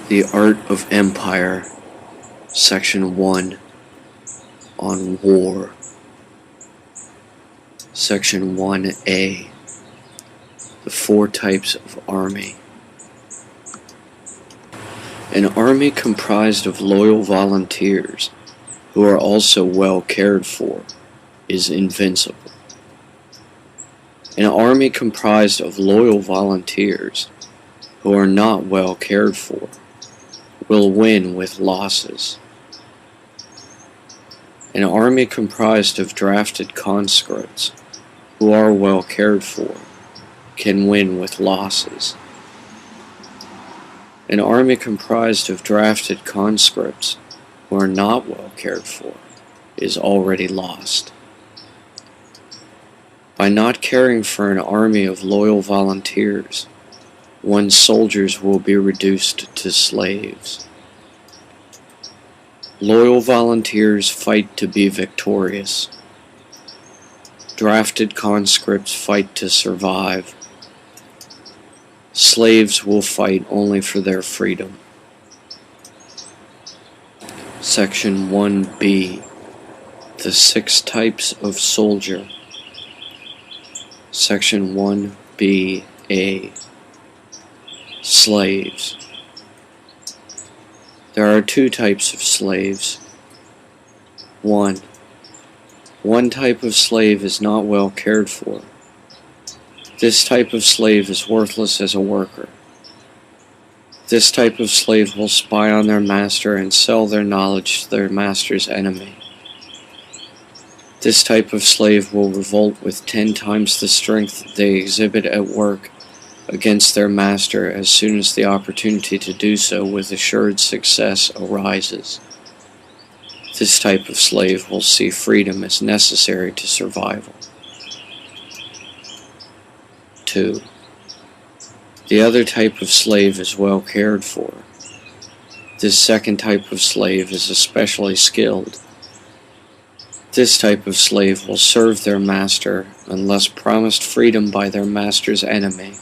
The Art of Empire, Section 1, on War. Section 1A, the 4 types of army. An army comprised of loyal volunteers, who are also well cared for, is invincible. An army comprised of loyal volunteers, who are not well cared for, will win with losses. An army comprised of drafted conscripts, who are well cared for, can win with losses. An army comprised of drafted conscripts, who are not well cared for, is already lost. By not caring for an army of loyal volunteers, one's soldiers will be reduced to slaves. Loyal volunteers fight to be victorious. Drafted conscripts fight to survive. Slaves will fight only for their freedom. Section 1B, the 6 types of soldier. Section 1BA, slaves. There are 2 types of slaves. 1. One type of slave is not well cared for. This type of slave is worthless as a worker. This type of slave will spy on their master and sell their knowledge to their master's enemy. This type of slave will revolt with 10 times the strength they exhibit at work against their master as soon as the opportunity to do so with assured success arises. This type of slave will see freedom as necessary to survival. 2. The other type of slave is well cared for. This second type of slave is especially skilled. This type of slave will serve their master unless promised freedom by their master's enemy.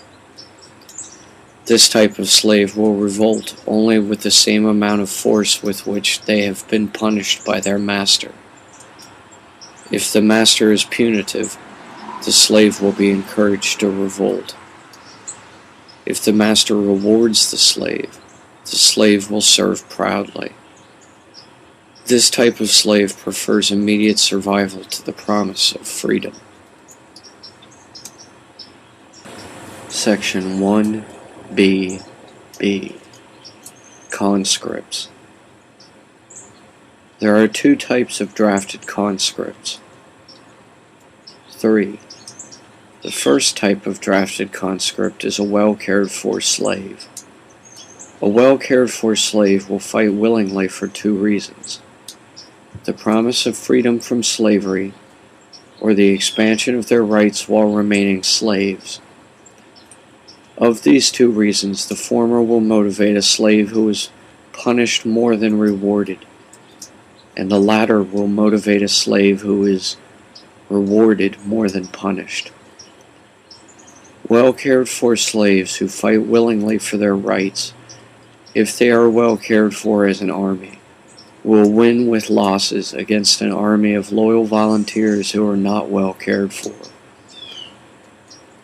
This type of slave will revolt only with the same amount of force with which they have been punished by their master. If the master is punitive, the slave will be encouraged to revolt. If the master rewards the slave will serve proudly. This type of slave prefers immediate survival to the promise of freedom. Section 1B, conscripts. There are 2 types of drafted conscripts. 3. The first type of drafted conscript is a well-cared-for slave. A well-cared-for slave will fight willingly for 2 reasons: the promise of freedom from slavery, or the expansion of their rights while remaining slaves. Of these 2 reasons, the former will motivate a slave who is punished more than rewarded, and the latter will motivate a slave who is rewarded more than punished. Well cared for slaves who fight willingly for their rights, if they are well cared for as an army, will win with losses against an army of loyal volunteers who are not well cared for.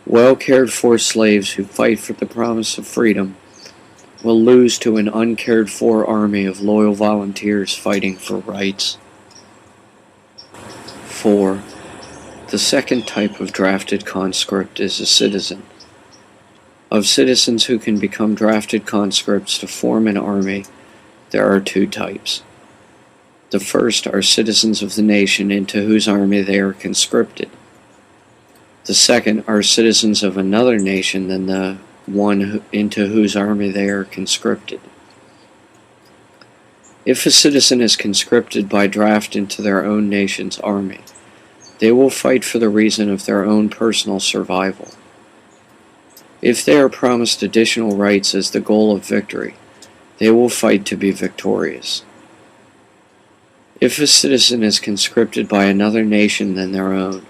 Well cared for slaves who fight for the promise of freedom will lose to an uncared for army of loyal volunteers fighting for rights. 4. The second type of drafted conscript is a citizen. Of citizens who can become drafted conscripts to form an army, there are 2 types. The first are citizens of the nation into whose army they are conscripted. The second are citizens of another nation than the one into whose army they are conscripted. If a citizen is conscripted by draft into their own nation's army, they will fight for the reason of their own personal survival. If they are promised additional rights as the goal of victory, they will fight to be victorious. If a citizen is conscripted by another nation than their own,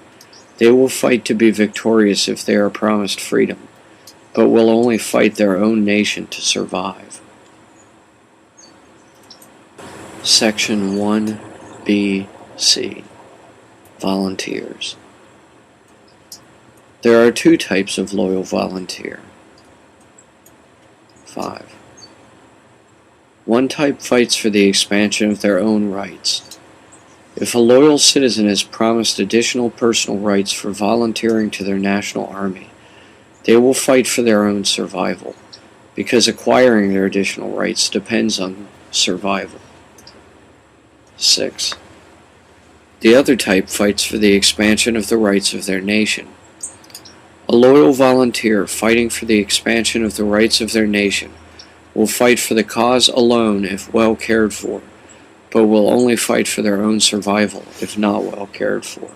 they will fight to be victorious if they are promised freedom, but will only fight their own nation to survive. Section 1B(c). Volunteers. There are two types of loyal volunteer. 5. One type fights for the expansion of their own rights. If a loyal citizen is promised additional personal rights for volunteering to their national army, they will fight for their own survival, because acquiring their additional rights depends on survival. 6. The other type fights for the expansion of the rights of their nation. A loyal volunteer fighting for the expansion of the rights of their nation will fight for the cause alone if well cared for, but will only fight for their own survival if not well cared for.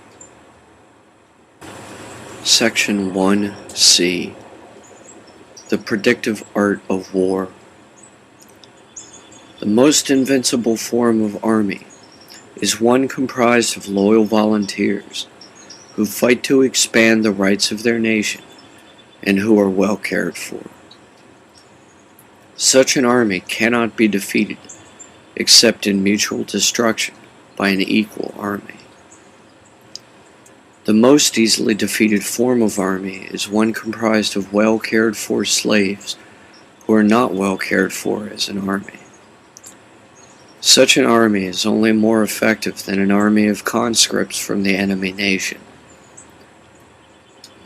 Section 1C. The predictive art of war. The most invincible form of army is one comprised of loyal volunteers who fight to expand the rights of their nation and who are well cared for. Such an army cannot be defeated except in mutual destruction by an equal army. The most easily defeated form of army is one comprised of well cared for slaves who are not well cared for as an army. Such an army is only more effective than an army of conscripts from the enemy nation.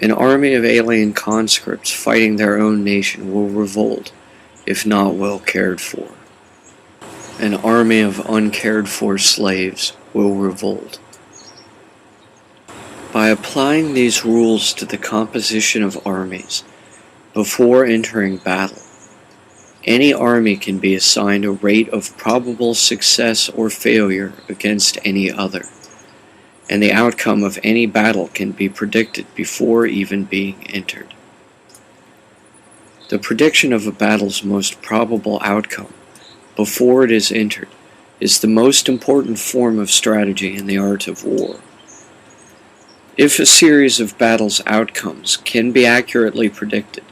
An army of alien conscripts fighting their own nation will revolt if not well cared for. An army of uncared for slaves will revolt. By applying these rules to the composition of armies before entering battle, any army can be assigned a rate of probable success or failure against any other, and the outcome of any battle can be predicted before even being entered. The prediction of a battle's most probable outcome before it is entered is the most important form of strategy in the art of war. If a series of battles' outcomes can be accurately predicted,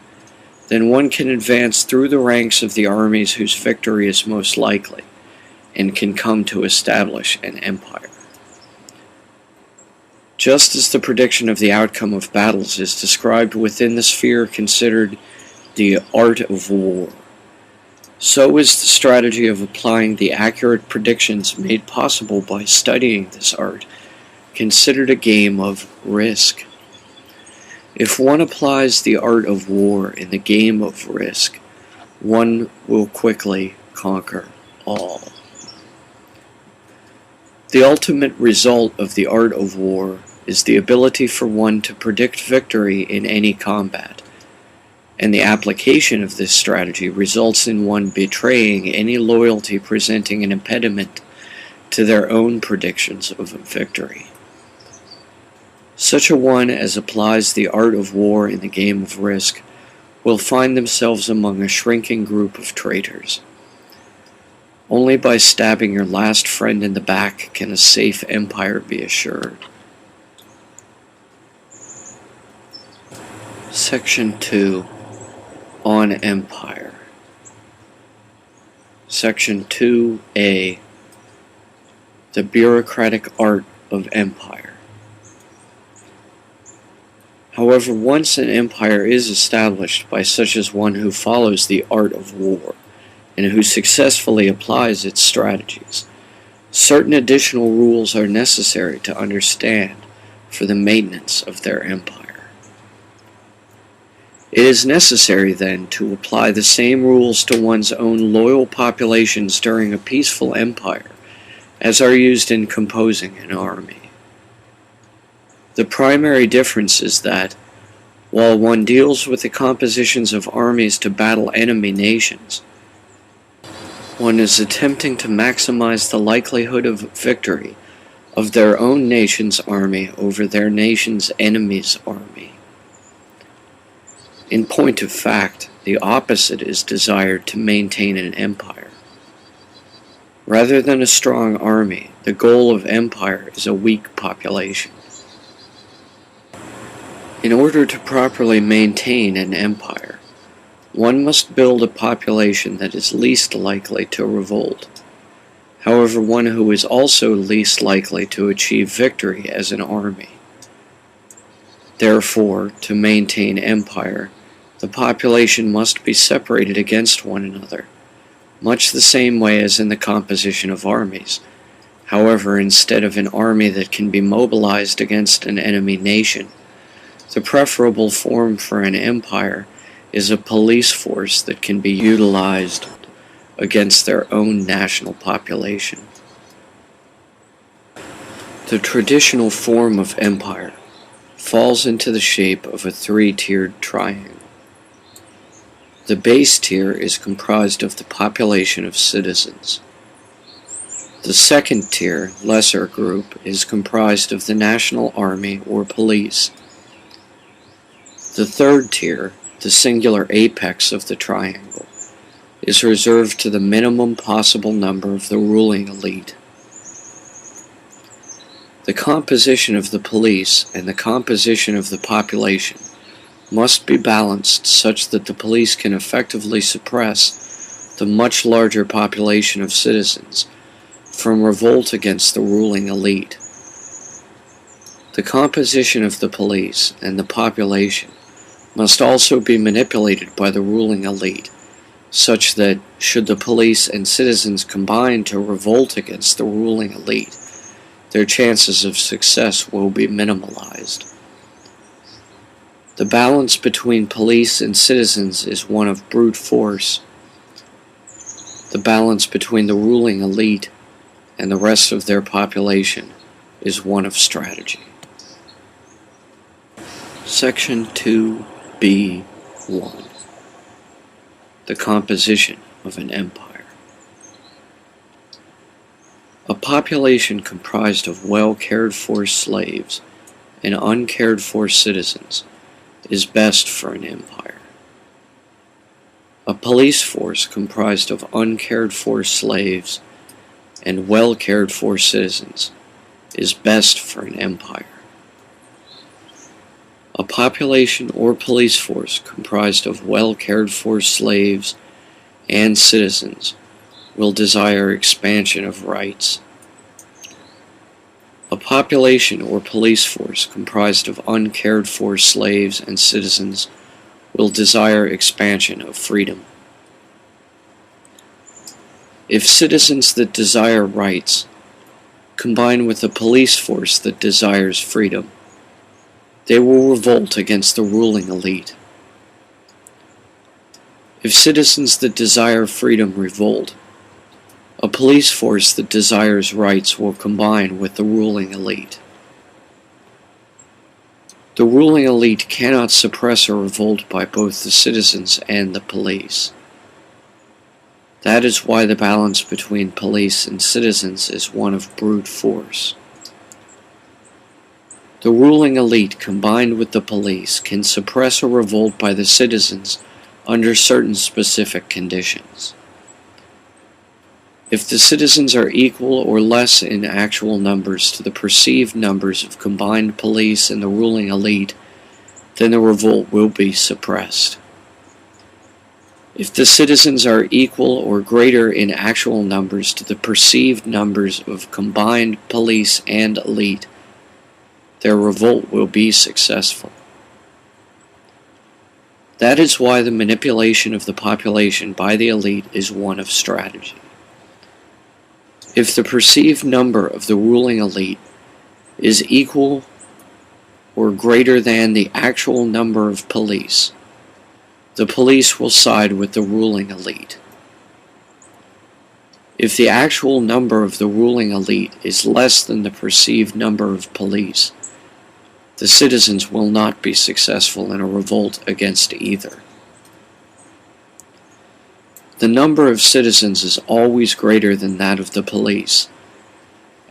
then one can advance through the ranks of the armies whose victory is most likely, and can come to establish an empire. Just as the prediction of the outcome of battles is described within the sphere considered the art of war, so is the strategy of applying the accurate predictions made possible by studying this art considered a game of risk. If one applies the art of war in the game of risk, one will quickly conquer all. The ultimate result of the art of war is the ability for one to predict victory in any combat, and the application of this strategy results in one betraying any loyalty presenting an impediment to their own predictions of victory. Such a one as applies the art of war in the game of risk will find themselves among a shrinking group of traitors. Only by stabbing your last friend in the back can a safe empire be assured. Section 2. On Empire. Section 2A. The bureaucratic art of empire. However, once an empire is established by such as one who follows the art of war, and who successfully applies its strategies, certain additional rules are necessary to understand for the maintenance of their empire. It is necessary, then, to apply the same rules to one's own loyal populations during a peaceful empire as are used in composing an army. The primary difference is that, while one deals with the compositions of armies to battle enemy nations, one is attempting to maximize the likelihood of victory of their own nation's army over their nation's enemy's army. In point of fact, the opposite is desired to maintain an empire. Rather than a strong army, the goal of empire is a weak population. In order to properly maintain an empire, one must build a population that is least likely to revolt. however one who is also least likely to achieve victory as an army. Therefore, to maintain empire, the population must be separated against one another, much the same way as in the composition of armies. However, instead of an army that can be mobilized against an enemy nation, the preferable form for an empire is a police force that can be utilized against their own national population. The traditional form of empire falls into the shape of a three-tiered triangle. The base tier is comprised of the population of citizens. The second tier, lesser group, is comprised of the national army or police. The third tier, the singular apex of the triangle, is reserved to the minimum possible number of the ruling elite. The composition of the police and the composition of the population must be balanced such that the police can effectively suppress the much larger population of citizens from revolt against the ruling elite. The composition of the police and the population must also be manipulated by the ruling elite, such that, should the police and citizens combine to revolt against the ruling elite, their chances of success will be minimalized. The balance between police and citizens is one of brute force. The balance between the ruling elite and the rest of their population is one of strategy. Section 2B1. The composition of an empire. A population comprised of well-cared-for slaves and uncared-for citizens is best for an empire. A police force comprised of uncared-for slaves and well-cared-for citizens is best for an empire. A population or police force comprised of well-cared-for slaves and citizens will desire expansion of rights. A population or police force comprised of uncared-for slaves and citizens will desire expansion of freedom. If citizens that desire rights combine with a police force that desires freedom, they will revolt against the ruling elite. If citizens that desire freedom revolt, a police force that desires rights will combine with the ruling elite. The ruling elite cannot suppress a revolt by both the citizens and the police. That is why the balance between police and citizens is one of brute force. The ruling elite combined with the police can suppress a revolt by the citizens under certain specific conditions. If the citizens are equal or less in actual numbers to the perceived numbers of combined police and the ruling elite, then the revolt will be suppressed. If the citizens are equal or greater in actual numbers to the perceived numbers of combined police and elite, their revolt will be successful. That is why the manipulation of the population by the elite is one of strategy. If the perceived number of the ruling elite is equal or greater than the actual number of police, the police will side with the ruling elite. If the actual number of the ruling elite is less than the perceived number of police, the citizens will not be successful in a revolt against either. The number of citizens is always greater than that of the police,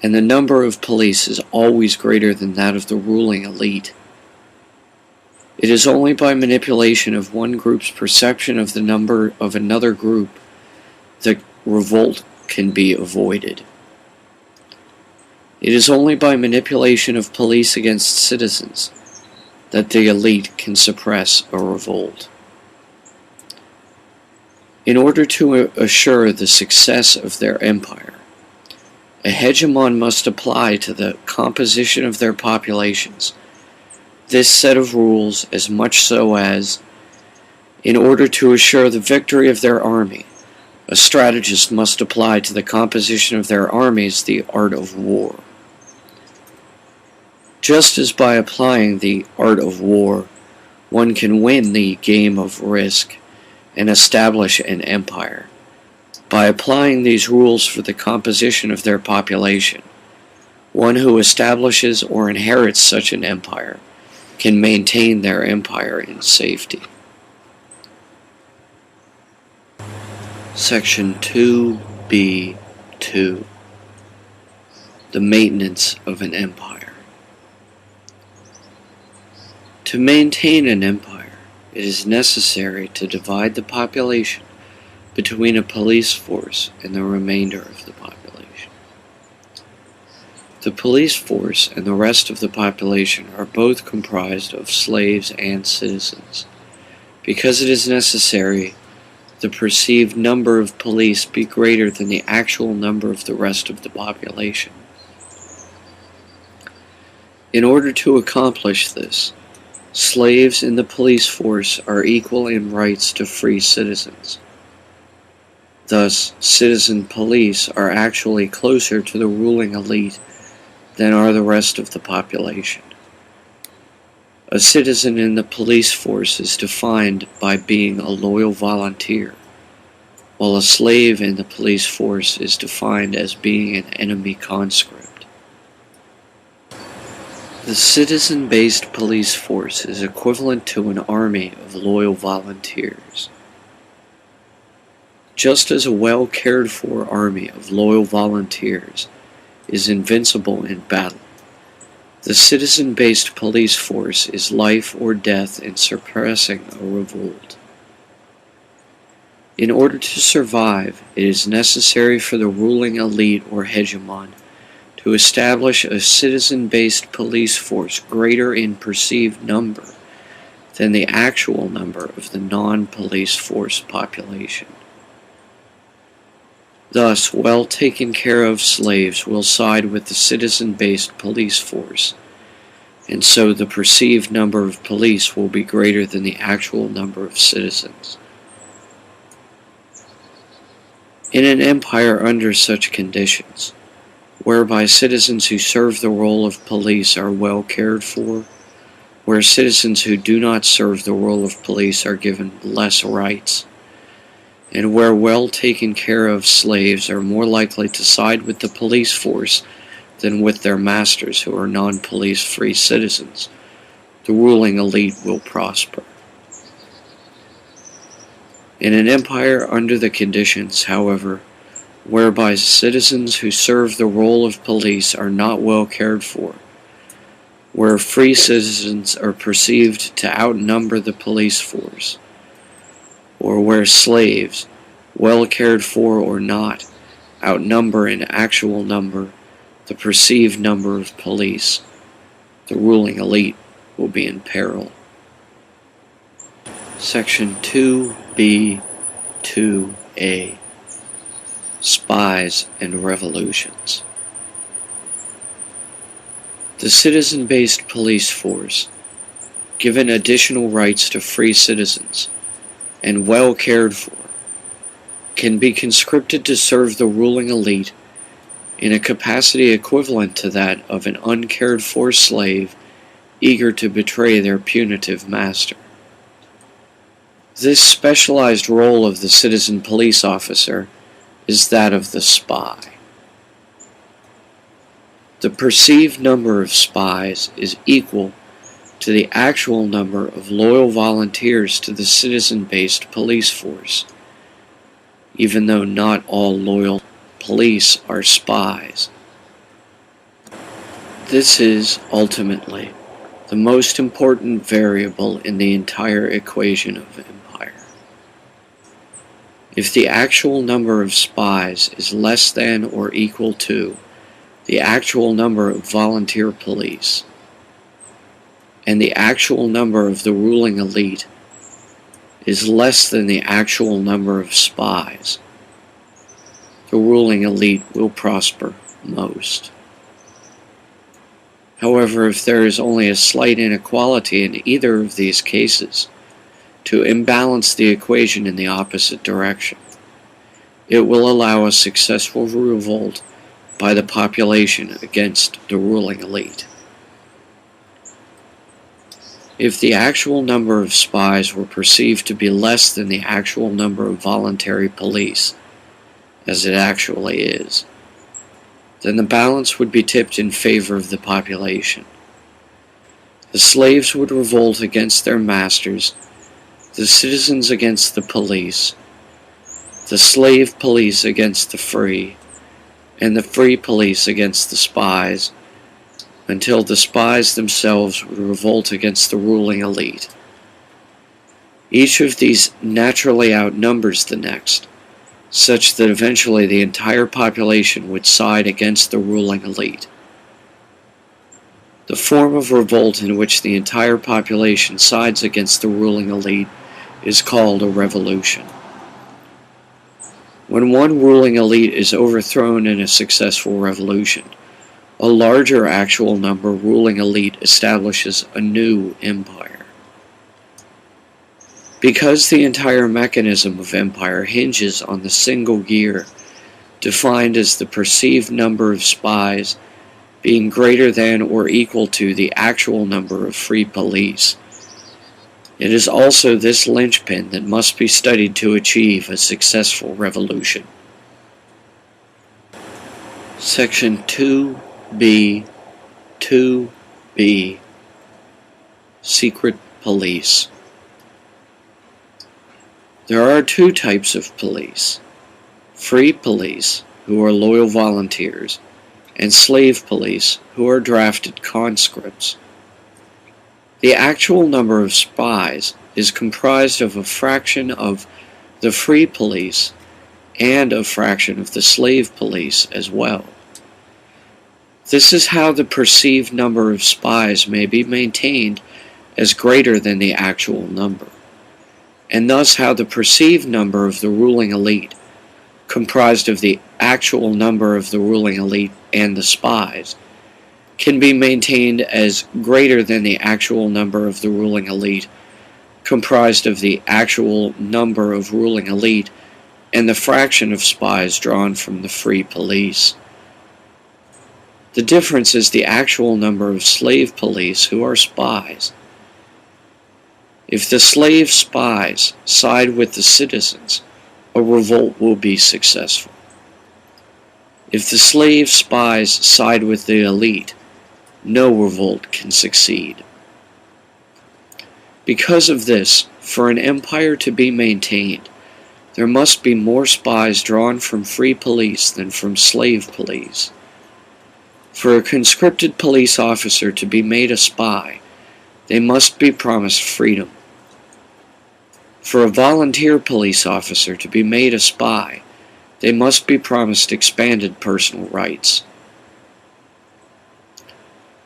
and the number of police is always greater than that of the ruling elite. It is only by manipulation of one group's perception of the number of another group that revolt can be avoided. It is only by manipulation of police against citizens that the elite can suppress a revolt. In order to assure the success of their empire, A hegemon must apply to the composition of their populations this set of rules, as much so as, in order to assure the victory of their army, a strategist must apply to the composition of their armies the art of war. Just as by applying the art of war, one can win the game of risk and establish an empire, by applying these rules for the composition of their population, one who establishes or inherits such an empire can maintain their empire in safety. Section 2b(2) The maintenance of an empire. To maintain an empire, it is necessary to divide the population between a police force and the remainder of the population. The police force and the rest of the population are both comprised of slaves and citizens. Because it is necessary the perceived number of police be greater than the actual number of the rest of the population. In order to accomplish this, slaves in the police force are equal in rights to free citizens. Thus, citizen police are actually closer to the ruling elite than are the rest of the population. A citizen in the police force is defined by being a loyal volunteer, while a slave in the police force is defined as being an enemy conscript. The citizen-based police force is equivalent to an army of loyal volunteers. Just as a well-cared-for army of loyal volunteers is invincible in battle, the citizen-based police force is life or death in suppressing a revolt. In order to survive, it is necessary for the ruling elite or hegemon to establish a citizen-based police force greater in perceived number than the actual number of the non-police force population. Thus, well taken care of slaves will side with the citizen-based police force, and so the perceived number of police will be greater than the actual number of citizens. In an empire under such conditions, whereby citizens who serve the role of police are well cared for, where citizens who do not serve the role of police are given less rights, and where well taken care of slaves are more likely to side with the police force than with their masters who are non-police free citizens, the ruling elite will prosper. In an empire under the conditions, however, whereby citizens who serve the role of police are not well cared for, where free citizens are perceived to outnumber the police force, or where slaves, well cared for or not, outnumber in actual number the perceived number of police, the ruling elite will be in peril. Section 2b(2)(a) Spies and Revolutions. The citizen-based police force, given additional rights to free citizens, and well cared for, can be conscripted to serve the ruling elite in a capacity equivalent to that of an uncared for slave eager to betray their punitive master. This specialized role of the citizen police officer is that of the spy. The perceived number of spies is equal to the actual number of loyal volunteers to the citizen-based police force, even though not all loyal police are spies. This is, ultimately, the most important variable in the entire equation of empire. If the actual number of spies is less than or equal to the actual number of volunteer police, and the actual number of the ruling elite is less than the actual number of spies, the ruling elite will prosper most. However, if there is only a slight inequality in either of these cases, to imbalance the equation in the opposite direction, it will allow a successful revolt by the population against the ruling elite. If the actual number of spies were perceived to be less than the actual number of voluntary police, as it actually is, then the balance would be tipped in favor of the population. The slaves would revolt against their masters, the citizens against the police, the slave police against the free, and the free police against the spies, until the spies themselves would revolt against the ruling elite. Each of these naturally outnumbers the next, such that eventually the entire population would side against the ruling elite. The form of revolt in which the entire population sides against the ruling elite is called a revolution. When one ruling elite is overthrown in a successful revolution, a larger actual number ruling elite establishes a new empire. Because the entire mechanism of empire hinges on the single gear, defined as the perceived number of spies being greater than or equal to the actual number of free police, it is also this linchpin that must be studied to achieve a successful revolution. Section 2B, 2B, Secret Police. There are two types of police: free police, who are loyal volunteers, and slave police, who are drafted conscripts. The actual number of spies is comprised of a fraction of the free police and a fraction of the slave police as well. This is how the perceived number of spies may be maintained as greater than the actual number, and thus how the perceived number of the ruling elite, comprised of the actual number of the ruling elite and the spies, can be maintained as greater than the actual number of the ruling elite, comprised of the actual number of ruling elite and the fraction of spies drawn from the free police. The difference is the actual number of slave police who are spies. If the slave spies side with the citizens, a revolt will be successful. If the slave spies side with the elite, no revolt can succeed. Because of this, for an empire to be maintained, there must be more spies drawn from free police than from slave police. For a conscripted police officer to be made a spy, they must be promised freedom. For a volunteer police officer to be made a spy, they must be promised expanded personal rights.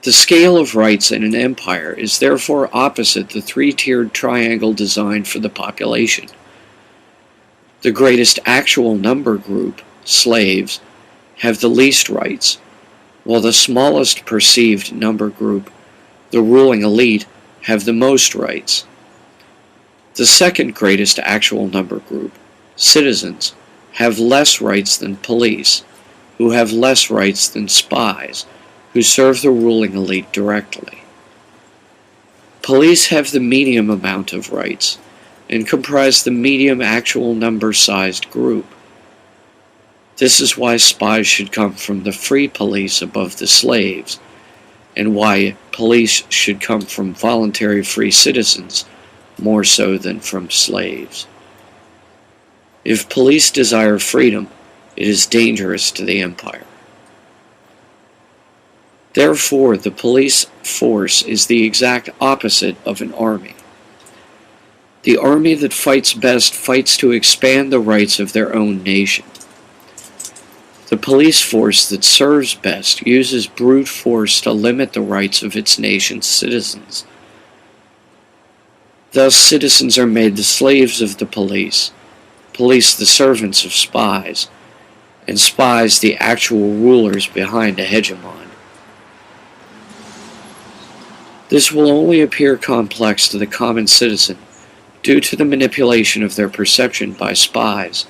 The scale of rights in an empire is therefore opposite the three-tiered triangle designed for the population. The greatest actual number group, slaves, have the least rights, while the smallest perceived number group, the ruling elite, have the most rights. The second greatest actual number group, citizens, have less rights than police, who have less rights than spies, who serve the ruling elite directly. Police have the medium amount of rights, and comprise the medium actual number-sized group. This is why spies should come from the free police above the slaves, and why police should come from voluntary free citizens more so than from slaves. If police desire freedom, it is dangerous to the empire. Therefore, the police force is the exact opposite of an army. The army that fights best fights to expand the rights of their own nation. The police force that serves best uses brute force to limit the rights of its nation's citizens. Thus, citizens are made the slaves of the police the servants of spies, and spies the actual rulers behind a hegemon. This will only appear complex to the common citizen due to the manipulation of their perception by spies.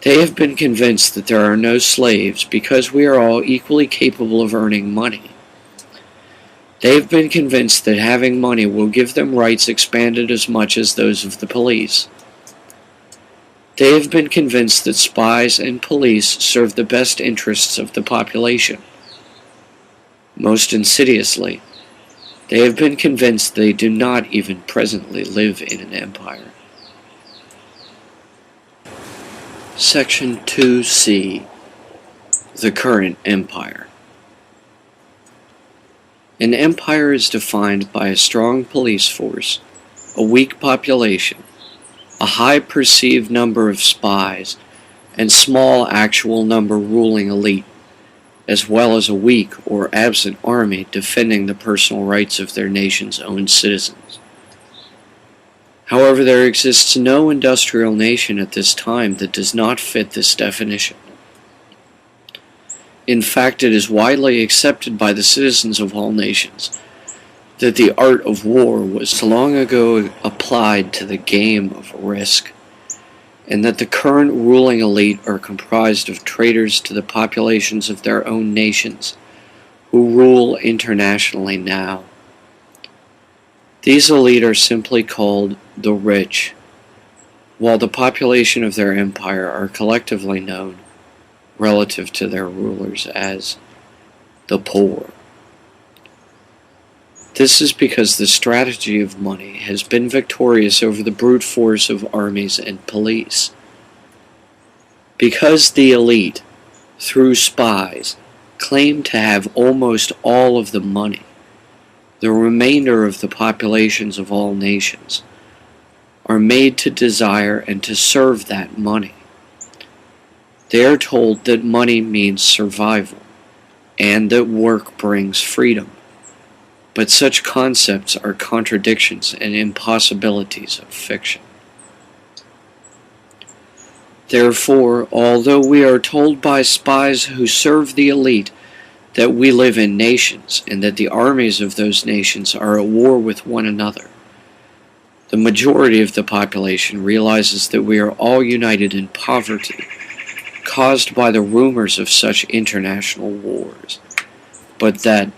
They have been convinced that there are no slaves because we are all equally capable of earning money. They have been convinced that having money will give them rights expanded as much as those of the police. They have been convinced that spies and police serve the best interests of the population. Most insidiously, they have been convinced they do not even presently live in an empire. Section 2C. The current empire. An empire is defined by a strong police force, a weak population, a high perceived number of spies, and small actual number ruling elite, as well as a weak or absent army defending the personal rights of their nation's own citizens. However, there exists no industrial nation at this time that does not fit this definition. In fact, it is widely accepted by the citizens of all nations that the art of war was long ago applied to the game of risk, and that the current ruling elite are comprised of traitors to the populations of their own nations, who rule internationally now. These elite are simply called the rich, while the population of their empire are collectively known, relative to their rulers, as the poor. This is because the strategy of money has been victorious over the brute force of armies and police. Because the elite, through spies, claim to have almost all of the money, the remainder of the populations of all nations are made to desire and to serve that money. They are told that money means survival, and that work brings freedom. But such concepts are contradictions and impossibilities of fiction. Therefore, although we are told by spies who serve the elite that we live in nations and that the armies of those nations are at war with one another, the majority of the population realizes that we are all united in poverty, caused by the rumors of such international wars, but that,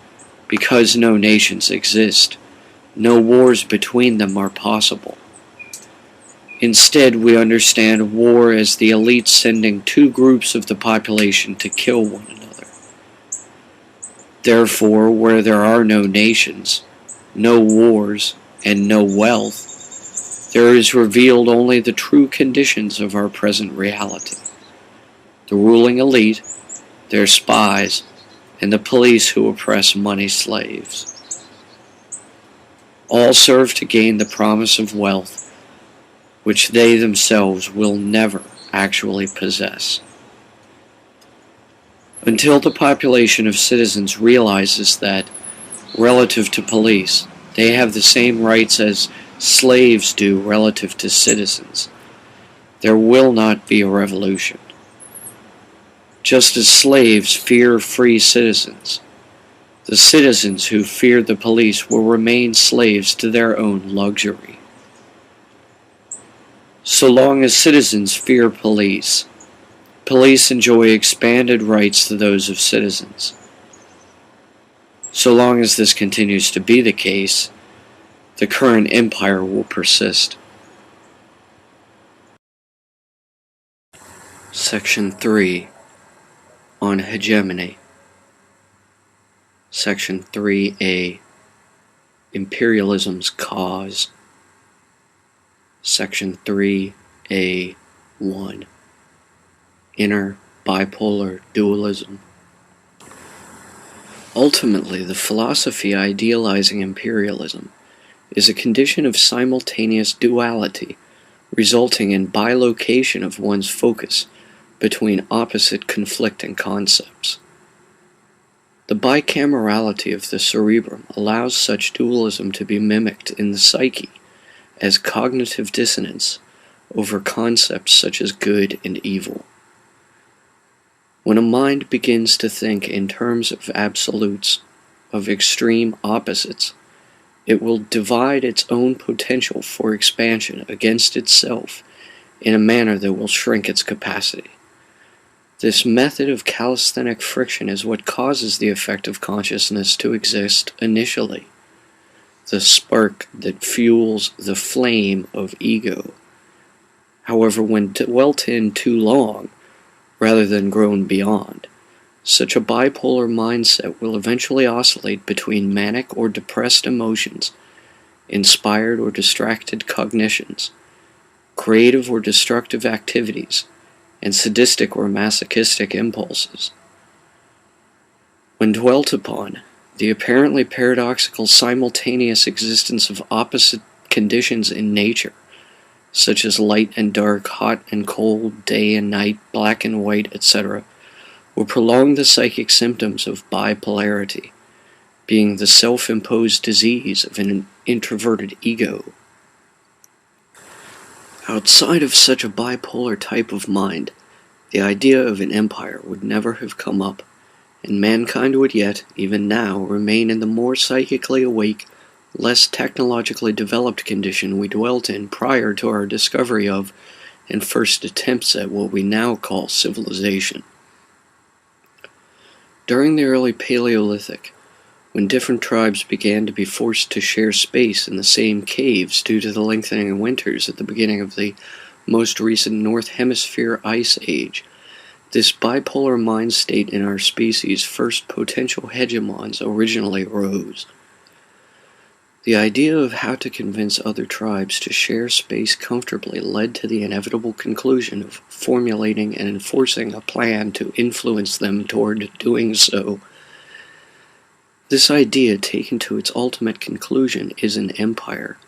because no nations exist, no wars between them are possible. Instead, we understand war as the elite sending two groups of the population to kill one another. Therefore, where there are no nations, no wars, and no wealth, there is revealed only the true conditions of our present reality. The ruling elite, their spies, and the police who oppress money slaves. All serve to gain the promise of wealth, which they themselves will never actually possess. Until the population of citizens realizes that, relative to police, they have the same rights as slaves do relative to citizens, there will not be a revolution. Just as slaves fear free citizens, the citizens who fear the police will remain slaves to their own luxury. So long as citizens fear police, police enjoy expanded rights to those of citizens. So long as this continues to be the case, the current empire will persist. Section 3. On hegemony. Section 3A. Imperialism's cause. Section 3A.1. Inner bipolar dualism. Ultimately, the philosophy idealizing imperialism is a condition of simultaneous duality, resulting in bilocation of one's focus between opposite conflicting concepts. The bicamerality of the cerebrum allows such dualism to be mimicked in the psyche as cognitive dissonance over concepts such as good and evil. When a mind begins to think in terms of absolutes, of extreme opposites, it will divide its own potential for expansion against itself in a manner that will shrink its capacity. This method of calisthenic friction is what causes the effect of consciousness to exist initially, the spark that fuels the flame of ego. However, when dwelt in too long, rather than grown beyond, such a bipolar mindset will eventually oscillate between manic or depressed emotions, inspired or distracted cognitions, creative or destructive activities, and sadistic or masochistic impulses. When dwelt upon, the apparently paradoxical simultaneous existence of opposite conditions in nature, such as light and dark, hot and cold, day and night, black and white, etc., will prolong the psychic symptoms of bipolarity, being the self-imposed disease of an introverted ego. Outside of such a bipolar type of mind, the idea of an empire would never have come up, and mankind would yet, even now, remain in the more psychically awake, less technologically developed condition we dwelt in prior to our discovery of and first attempts at what we now call civilization. During the early Paleolithic, when different tribes began to be forced to share space in the same caves due to the lengthening winters at the beginning of the most recent North Hemisphere Ice Age, this bipolar mind state in our species' first potential hegemons originally arose. The idea of how to convince other tribes to share space comfortably led to the inevitable conclusion of formulating and enforcing a plan to influence them toward doing so. This idea, taken to its ultimate conclusion, is an empire,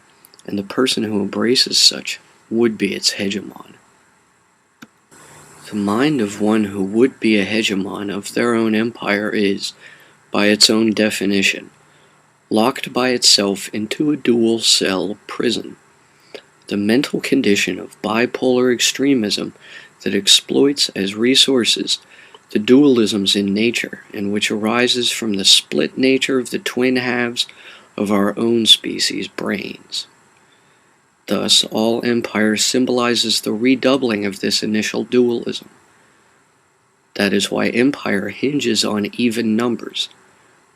and the person who embraces such would be its hegemon. The mind of one who would be a hegemon of their own empire is, by its own definition, locked by itself into a dual-cell prison, the mental condition of bipolar extremism that exploits as resources the dualisms in nature, and which arises from the split nature of the twin halves of our own species' brains. Thus, all empire symbolizes the redoubling of this initial dualism. That is why empire hinges on even numbers,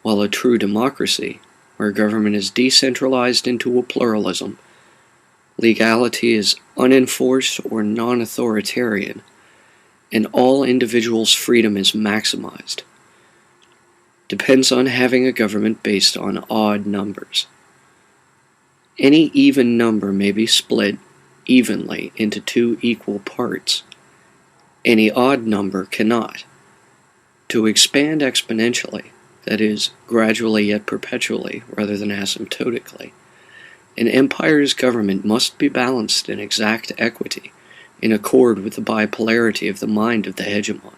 while a true democracy, where government is decentralized into a pluralism, legality is unenforced or non-authoritarian, and all individuals' freedom is maximized, depends on having a government based on odd numbers. Any even number may be split evenly into two equal parts. Any odd number cannot. To expand exponentially, that is, gradually yet perpetually, rather than asymptotically, an empire's government must be balanced in exact equity, in accord with the bipolarity of the mind of the hegemon.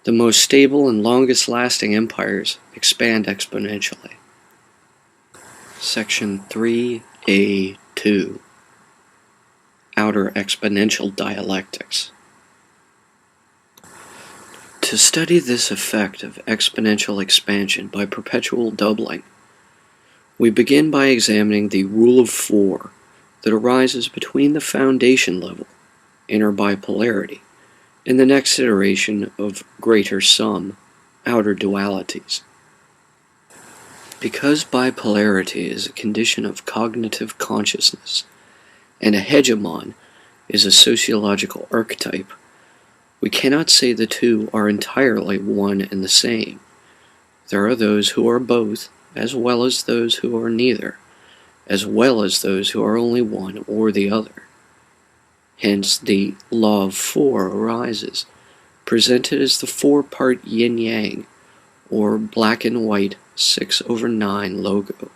The most stable and longest-lasting empires expand exponentially. Section 3A2. Outer Exponential Dialectics. To study this effect of exponential expansion by perpetual doubling, we begin by examining the rule of 4 that arises between the foundation level, inner bipolarity, and the next iteration of greater sum, outer dualities. Because bipolarity is a condition of cognitive consciousness, and a hegemon is a sociological archetype, we cannot say the two are entirely one and the same. There are those who are both, as well as those who are neither, as well as those who are only one or the other. Hence, the law of 4 arises, presented as the 4-part yin-yang, or black and white 6/9 logo,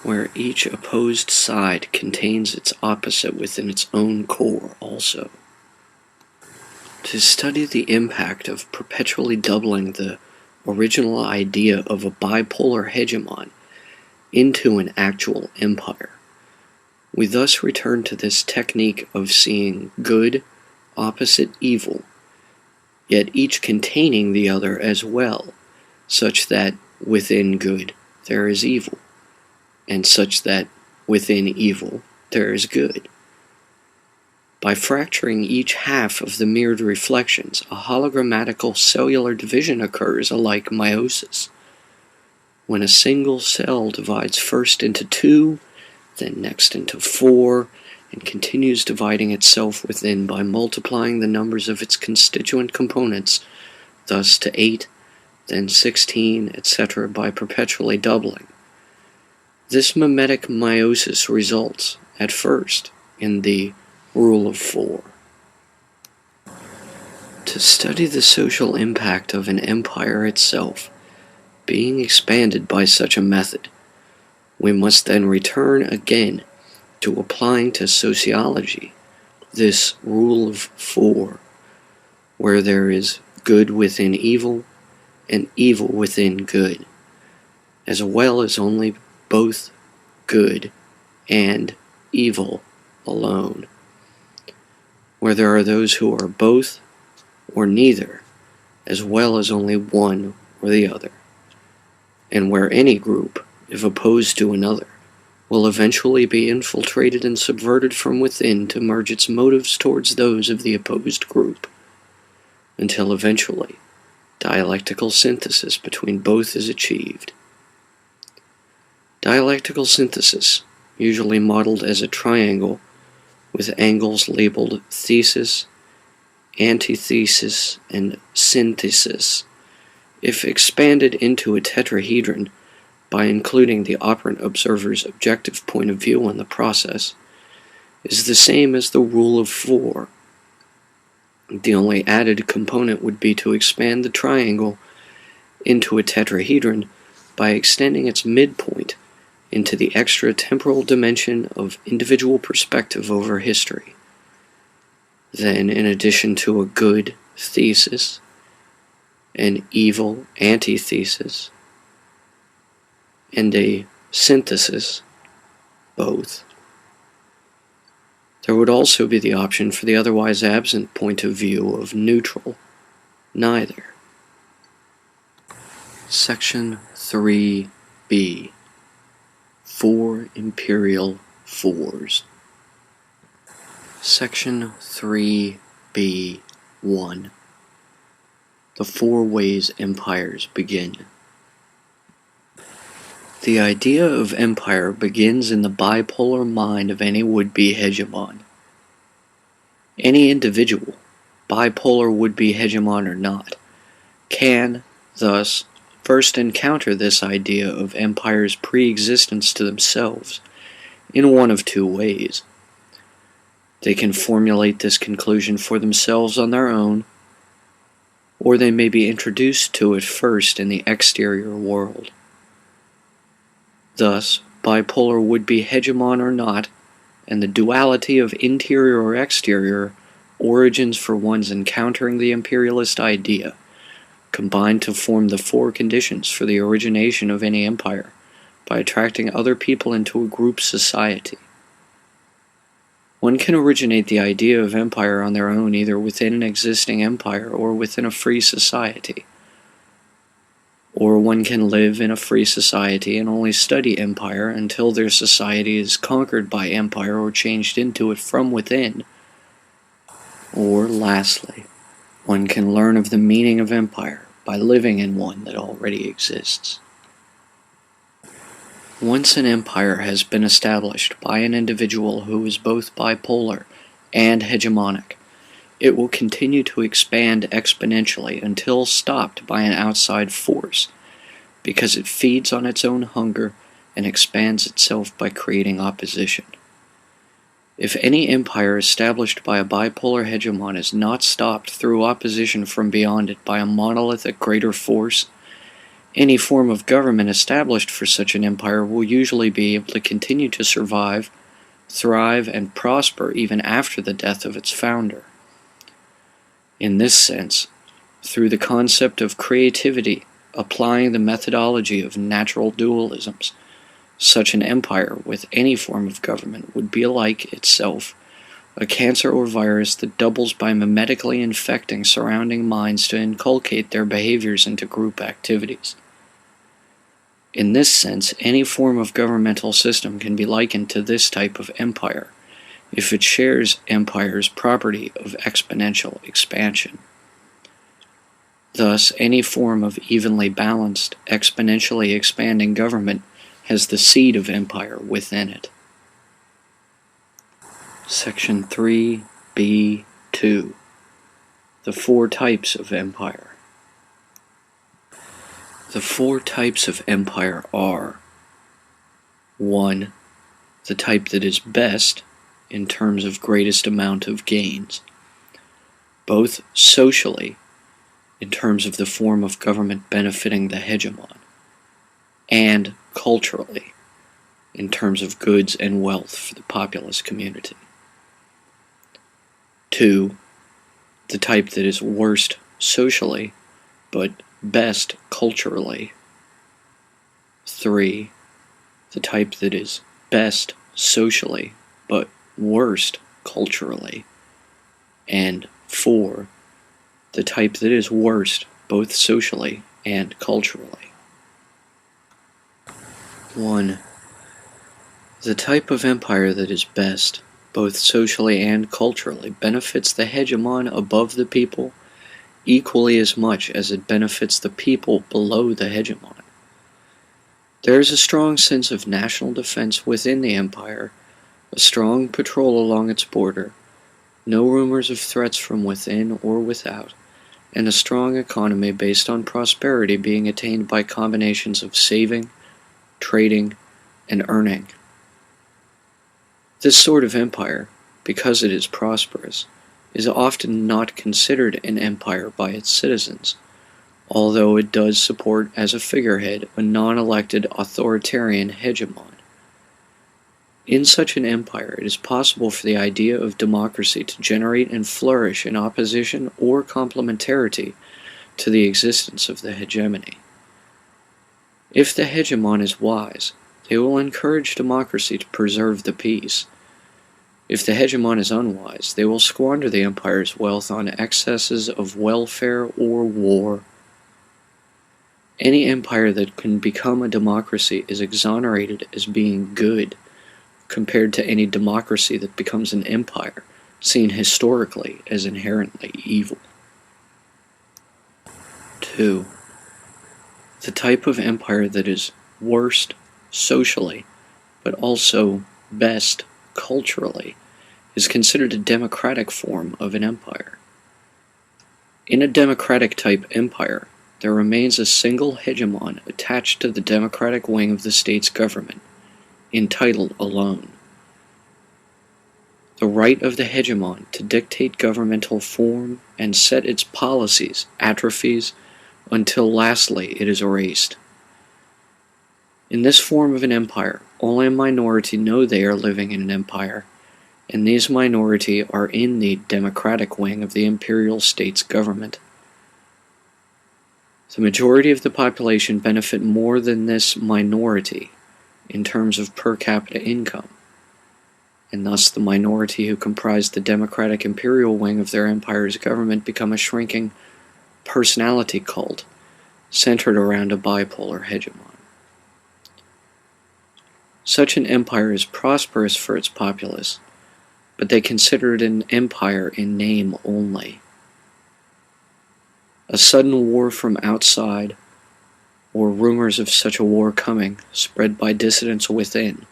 where each opposed side contains its opposite within its own core also. To study the impact of perpetually doubling the original idea of a bipolar hegemon into an actual empire, we thus return to this technique of seeing good opposite evil yet each containing the other as well, such that within good there is evil, and such that within evil there is good. By fracturing each half of the mirrored reflections, a hologrammatical cellular division occurs, like meiosis, when a single cell divides first into 2, then next into 4, and continues dividing itself within by multiplying the numbers of its constituent components, thus to 8, then 16, etc., by perpetually doubling. This mimetic meiosis results, at first, in the rule of 4. To study the social impact of an empire itself being expanded by such a method, we must then return again to applying to sociology this rule of 4, where there is good within evil and evil within good, as well as only both good and evil alone, where there are those who are both or neither, as well as only one or the other, and where any group, if opposed to another, will eventually be infiltrated and subverted from within to merge its motives towards those of the opposed group, until eventually dialectical synthesis between both is achieved. Dialectical synthesis, usually modeled as a triangle with angles labeled thesis, antithesis, and synthesis, if expanded into a tetrahedron by including the operant observer's objective point of view on the process, is the same as the rule of 4. The only added component would be to expand the triangle into a tetrahedron by extending its midpoint into the extra-temporal dimension of individual perspective over history. Then, in addition to a good thesis, an evil antithesis, and a synthesis, both, there would also be the option for the otherwise absent point of view of neutral, neither. Section 3b. 4 imperial 4s. Section 3b.1. The 4 ways empires begin. The idea of empire begins in the bipolar mind of any would-be hegemon. Any individual, bipolar would-be hegemon or not, can, thus, first encounter this idea of empire's pre-existence to themselves in one of 2 ways. They can formulate this conclusion for themselves on their own, or they may be introduced to it first in the exterior world. Thus, bipolar would-be hegemon or not, and the duality of interior or exterior origins for one's encountering the imperialist idea combine to form the 4 conditions for the origination of any empire by attracting other people into a group society. One can originate the idea of empire on their own either within an existing empire or within a free society. Or one can live in a free society and only study empire until their society is conquered by empire or changed into it from within. Or, lastly, one can learn of the meaning of empire by living in one that already exists. Once an empire has been established by an individual who is both bipolar and hegemonic, it will continue to expand exponentially until stopped by an outside force, because it feeds on its own hunger and expands itself by creating opposition. If any empire established by a bipolar hegemon is not stopped through opposition from beyond it by a monolithic greater force, any form of government established for such an empire will usually be able to continue to survive, thrive, and prosper even after the death of its founder. In this sense, through the concept of creativity applying the methodology of natural dualisms, such an empire with any form of government would be alike itself a cancer or virus that doubles by mimetically infecting surrounding minds to inculcate their behaviors into group activities. In this sense, any form of governmental system can be likened to this type of empire, if it shares empire's property of exponential expansion. Thus, any form of evenly balanced, exponentially expanding government has the seed of empire within it. Section 3b(2). The four types of empire. The four types of empire are: 1. The type that is best in terms of greatest amount of gains, both socially, in terms of the form of government benefiting the hegemon, and culturally, in terms of goods and wealth for the populous community. 2. The type that is worst socially, but best culturally. 3. The type that is best socially, but worst culturally. And 4. The type that is worst both socially and culturally. 1. The type of empire that is best, both socially and culturally, benefits the hegemon above the people equally as much as it benefits the people below the hegemon. There is a strong sense of national defense within the empire, a strong patrol along its border, no rumors of threats from within or without, and a strong economy based on prosperity being attained by combinations of saving, trading, and earning. This sort of empire, because it is prosperous, is often not considered an empire by its citizens, although it does support as a figurehead a non-elected authoritarian hegemon. In such an empire, it is possible for the idea of democracy to generate and flourish in opposition or complementarity to the existence of the hegemony. If the hegemon is wise, they will encourage democracy to preserve the peace. If the hegemon is unwise, they will squander the empire's wealth on excesses of welfare or war. Any empire that can become a democracy is exonerated as being good, compared to any democracy that becomes an empire, seen historically as inherently evil. 2. The type of empire that is worst socially, but also best culturally, is considered a democratic form of an empire. In a democratic type empire, there remains a single hegemon attached to the democratic wing of the state's government, in title alone. The right of the hegemon to dictate governmental form and set its policies atrophies until lastly it is erased. In this form of an empire, only a minority know they are living in an empire, and these minority are in the democratic wing of the imperial state's government. The majority of the population benefit more than this minority in terms of per capita income, and thus the minority who comprise the democratic imperial wing of their empire's government become a shrinking personality cult centered around a bipolar hegemon. Such an empire is prosperous for its populace, but they consider it an empire in name only. A sudden war from outside, or rumors of such a war coming, spread by dissidents within,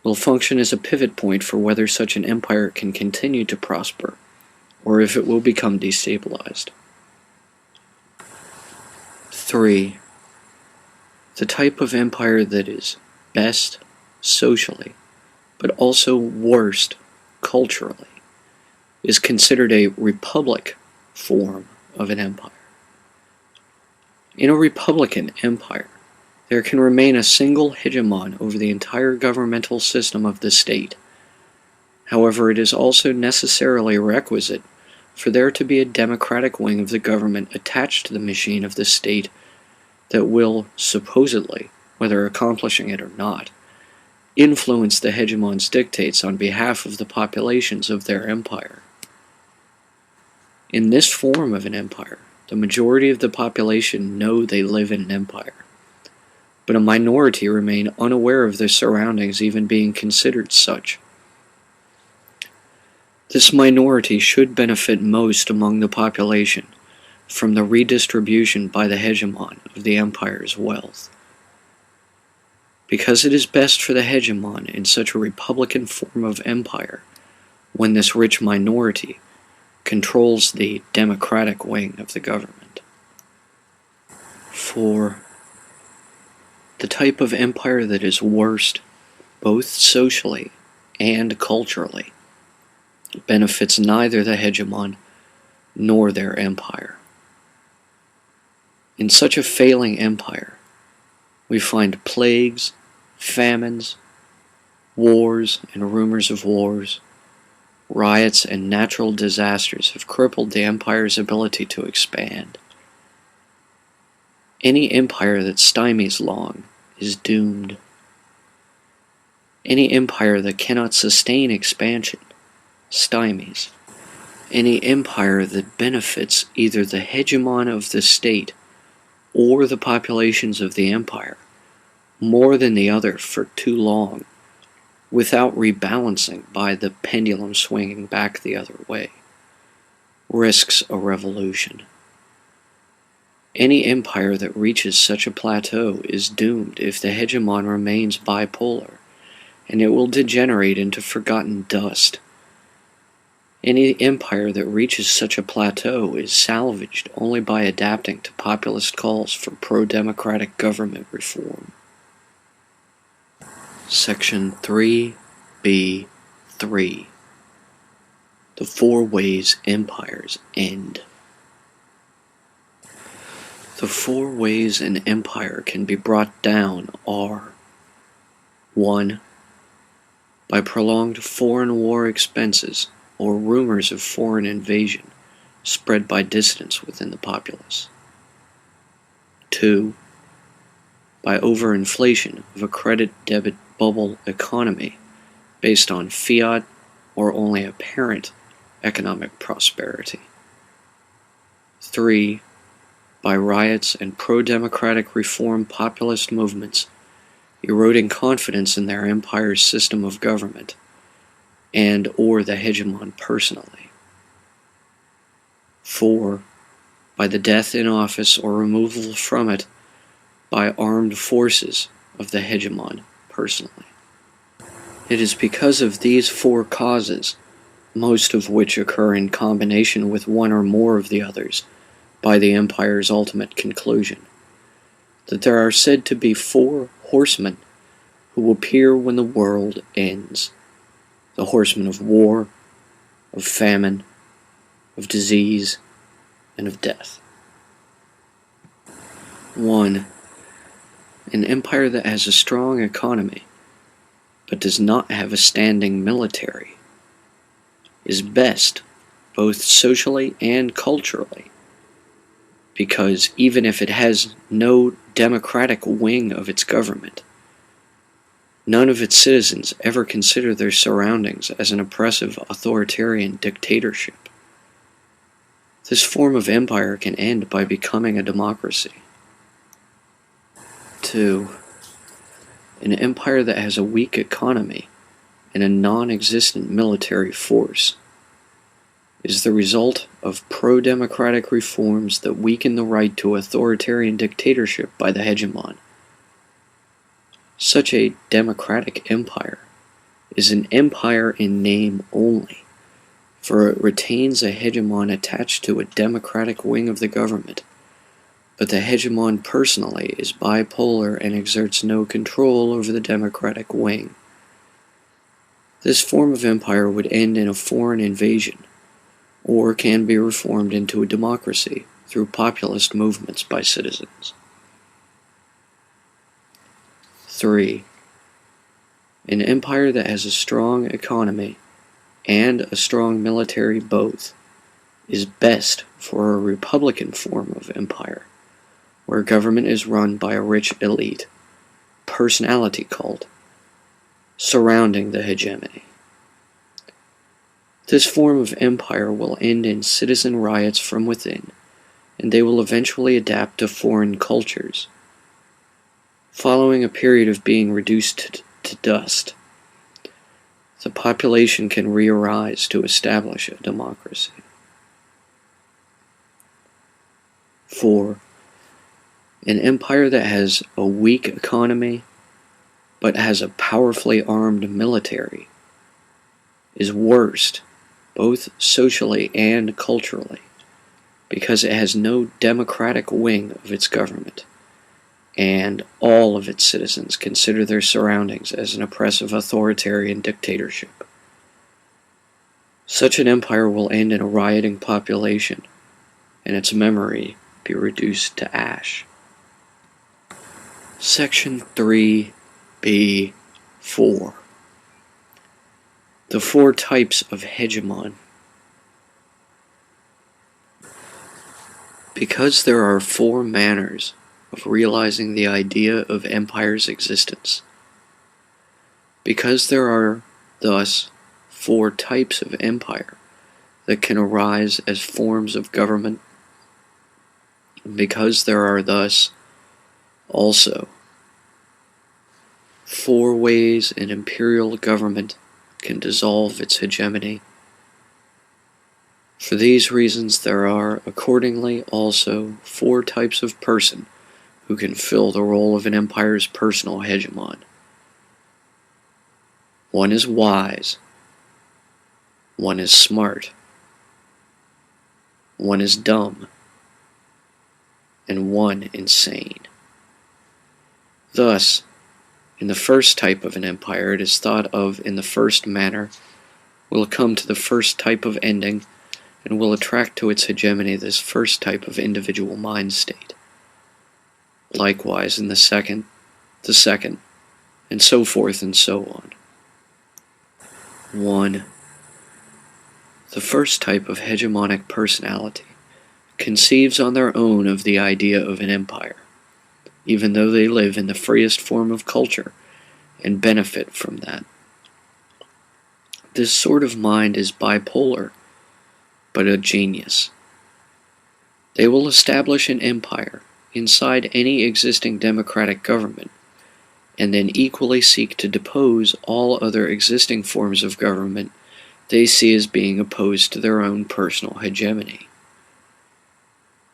will function as a pivot point for whether such an empire can continue to prosper, or if it will become destabilized. 3. The type of empire that is best socially, but also worst culturally, is considered a republic form of an empire. In a republican empire, there can remain a single hegemon over the entire governmental system of the state. However, it is also necessarily requisite for there to be a democratic wing of the government attached to the machine of the state that will, supposedly, whether accomplishing it or not, influence the hegemon's dictates on behalf of the populations of their empire. In this form of an empire, the majority of the population know they live in an empire, but a minority remain unaware of their surroundings even being considered such. This minority should benefit most among the population from the redistribution by the hegemon of the empire's wealth. Because it is best for the hegemon in such a republican form of empire when this rich minority controls the democratic wing of the government. 4. The type of empire that is worst, both socially and culturally, benefits neither the hegemon nor their empire. In such a failing empire, we find plagues, famines, wars and rumors of wars, riots and natural disasters have crippled the empire's ability to expand. Any empire that stymies long is doomed. Any empire that cannot sustain expansion stymies. Any empire that benefits either the hegemon of the state or the populations of the empire more than the other for too long, without rebalancing by the pendulum swinging back the other way, risks a revolution. Any empire that reaches such a plateau is doomed if the hegemon remains bipolar, and it will degenerate into forgotten dust. Any empire that reaches such a plateau is salvaged only by adapting to populist calls for pro-democratic government reform. Section 3b3. The 4 ways empires end. The 4 ways an empire can be brought down are: 1. By prolonged foreign war expenses or rumors of foreign invasion spread by dissidents within the populace. 2. By overinflation of a credit-debit bubble economy based on fiat or only apparent economic prosperity. 3. By riots and pro-democratic reform populist movements eroding confidence in their empire's system of government and or the hegemon personally. 4. By the death in office or removal from it by armed forces of the hegemon personally. It is because of these 4 causes, most of which occur in combination with one or more of the others by the empire's ultimate conclusion, that there are said to be 4 horsemen who appear when the world ends: the horsemen of war, of famine, of disease, and of death. 1. An empire that has a strong economy, but does not have a standing military, is best, both socially and culturally, because even if it has no democratic wing of its government, none of its citizens ever consider their surroundings as an oppressive authoritarian dictatorship. This form of empire can end by becoming a democracy. 2. An empire that has a weak economy and a non-existent military force is the result of pro-democratic reforms that weaken the right to authoritarian dictatorship by the hegemon. Such a democratic empire is an empire in name only, for it retains a hegemon attached to a democratic wing of the government, but the hegemon personally is bipolar and exerts no control over the democratic wing. This form of empire would end in a foreign invasion, or can be reformed into a democracy through populist movements by citizens. 3. An empire that has a strong economy and a strong military both is best for a republican form of empire, where government is run by a rich elite, personality cult, surrounding the hegemony. This form of empire will end in citizen riots from within, and they will eventually adapt to foreign cultures. Following a period of being reduced to dust, the population can re-arise to establish a democracy. 4. An empire that has a weak economy but has a powerfully armed military is worst, both socially and culturally, because it has no democratic wing of its government, and all of its citizens consider their surroundings as an oppressive authoritarian dictatorship. Such an empire will end in a rioting population, and its memory be reduced to ash. Section 3b(4). The 4 types of hegemon. Because there are 4 manners of realizing the idea of empire's existence, because there are thus 4 types of empire that can arise as forms of government, because there are thus also 4 ways an imperial government can dissolve its hegemony. For these reasons, there are accordingly also 4 types of person who can fill the role of an empire's personal hegemon. 1 is wise, 1 is smart, 1 is dumb, and 1 insane. Thus, in the first type of an empire, it is thought of in the first manner, will come to the first type of ending, and will attract to its hegemony this first type of individual mind state. Likewise in the second, and so forth and so on. 1. The first type of hegemonic personality conceives on their own of the idea of an empire, even though they live in the freest form of culture and benefit from that. This sort of mind is bipolar, but a genius. They will establish an empire inside any existing democratic government, and then equally seek to depose all other existing forms of government they see as being opposed to their own personal hegemony.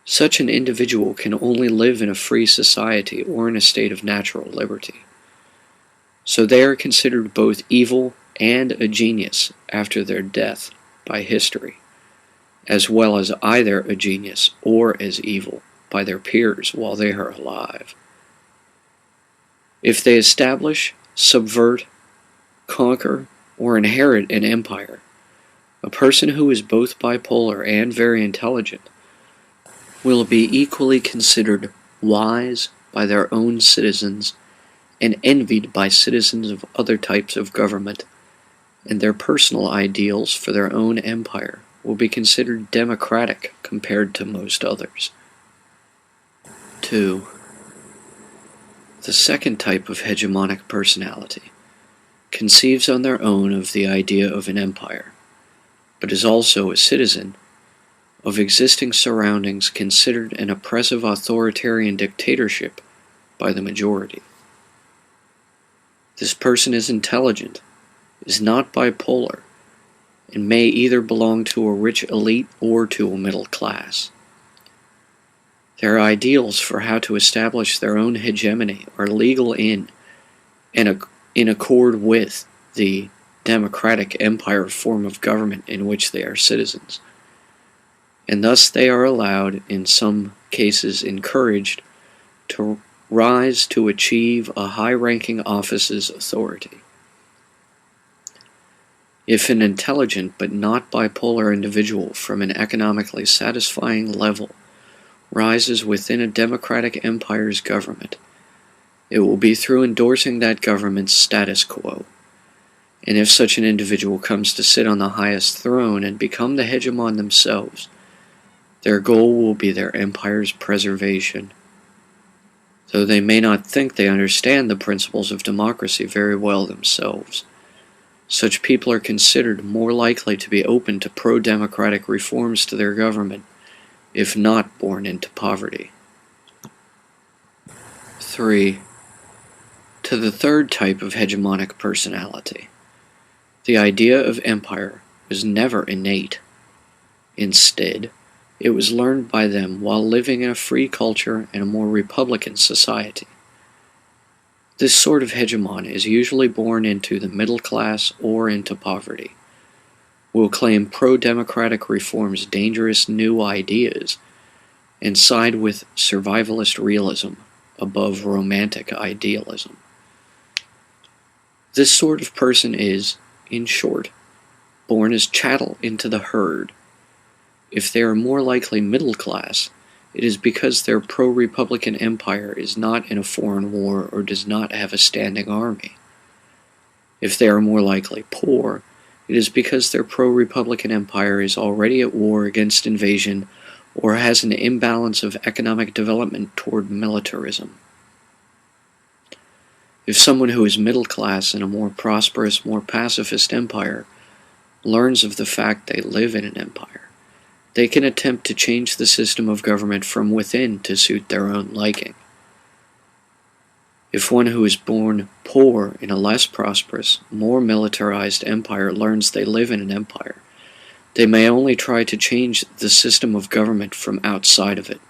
Such an individual can only live in a free society or in a state of natural liberty. So they are considered both evil and a genius after their death by history, as well as either a genius or as evil by their peers while they are alive. If they establish, subvert, conquer, or inherit an empire, a person who is both bipolar and very intelligent will be equally considered wise by their own citizens and envied by citizens of other types of government, and their personal ideals for their own empire will be considered democratic compared to most others. 2. The second type of hegemonic personality conceives on their own of the idea of an empire, but is also a citizen of existing surroundings considered an oppressive authoritarian dictatorship by the majority. This person is intelligent, is not bipolar, and may either belong to a rich elite or to a middle class. Their ideals for how to establish their own hegemony are legal in accord with the democratic empire form of government in which they are citizens, and thus they are allowed, in some cases encouraged, to rise to achieve a high-ranking office's authority. If an intelligent but not bipolar individual from an economically satisfying level rises within a democratic empire's government, it will be through endorsing that government's status quo. And if such an individual comes to sit on the highest throne and become the hegemon themselves, their goal will be their empire's preservation. though they may not think they understand the principles of democracy very well themselves. Such people are considered more likely to be open to pro-democratic reforms to their government, if not born into poverty. 3. To the third type of hegemonic personality. The idea of empire was never innate. Instead, it was learned by them while living in a free culture and a more republican society. This sort of hegemon is usually born into the middle class or into poverty, will claim pro-democratic reforms dangerous new ideas, and side with survivalist realism above romantic idealism. This sort of person is, in short, born as chattel into the herd. If they are more likely middle class, it is because their pro-republican empire is not in a foreign war or does not have a standing army. If they are more likely poor, it is because their pro-republican empire is already at war against invasion or has an imbalance of economic development toward militarism. If someone who is middle class in a more prosperous, more pacifist empire learns of the fact they live in an empire, they can attempt to change the system of government from within to suit their own liking. If one who is born poor in a less prosperous, more militarized empire learns they live in an empire, they may only try to change the system of government from outside of it.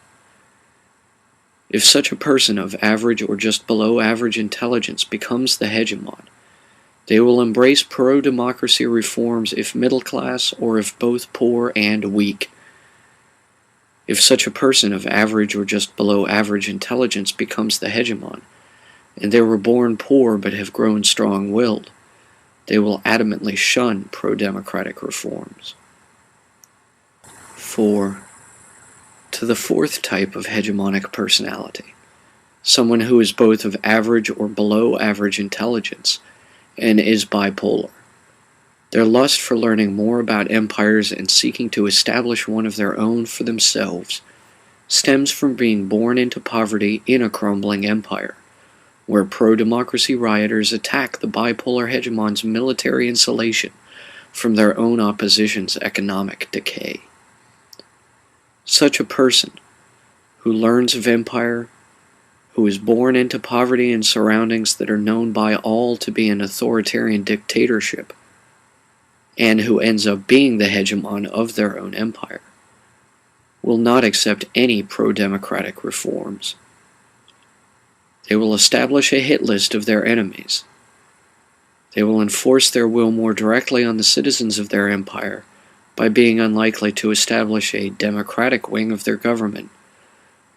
If such a person of average or just below average intelligence becomes the hegemon, they will embrace pro-democracy reforms if middle class or if both poor and weak. If such a person of average or just below average intelligence becomes the hegemon, and they were born poor but have grown strong-willed, they will adamantly shun pro-democratic reforms. 4. To the fourth type of hegemonic personality, someone who is both of average or below average intelligence and is bipolar. Their lust for learning more about empires and seeking to establish one of their own for themselves stems from being born into poverty in a crumbling empire, where pro-democracy rioters attack the bipolar hegemon's military insulation from their own opposition's economic decay. Such a person, who learns of empire, who is born into poverty and surroundings that are known by all to be an authoritarian dictatorship, and who ends up being the hegemon of their own empire, will not accept any pro-democratic reforms. They will establish a hit list of their enemies. They will enforce their will more directly on the citizens of their empire by being unlikely to establish a democratic wing of their government,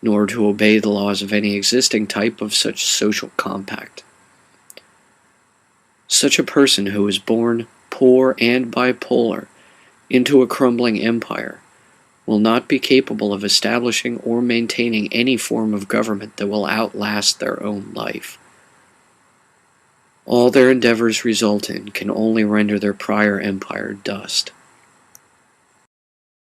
nor to obey the laws of any existing type of such social compact. Such a person who is born poor and bipolar into a crumbling empire will not be capable of establishing or maintaining any form of government that will outlast their own life. All their endeavors result in can only render their prior empire dust.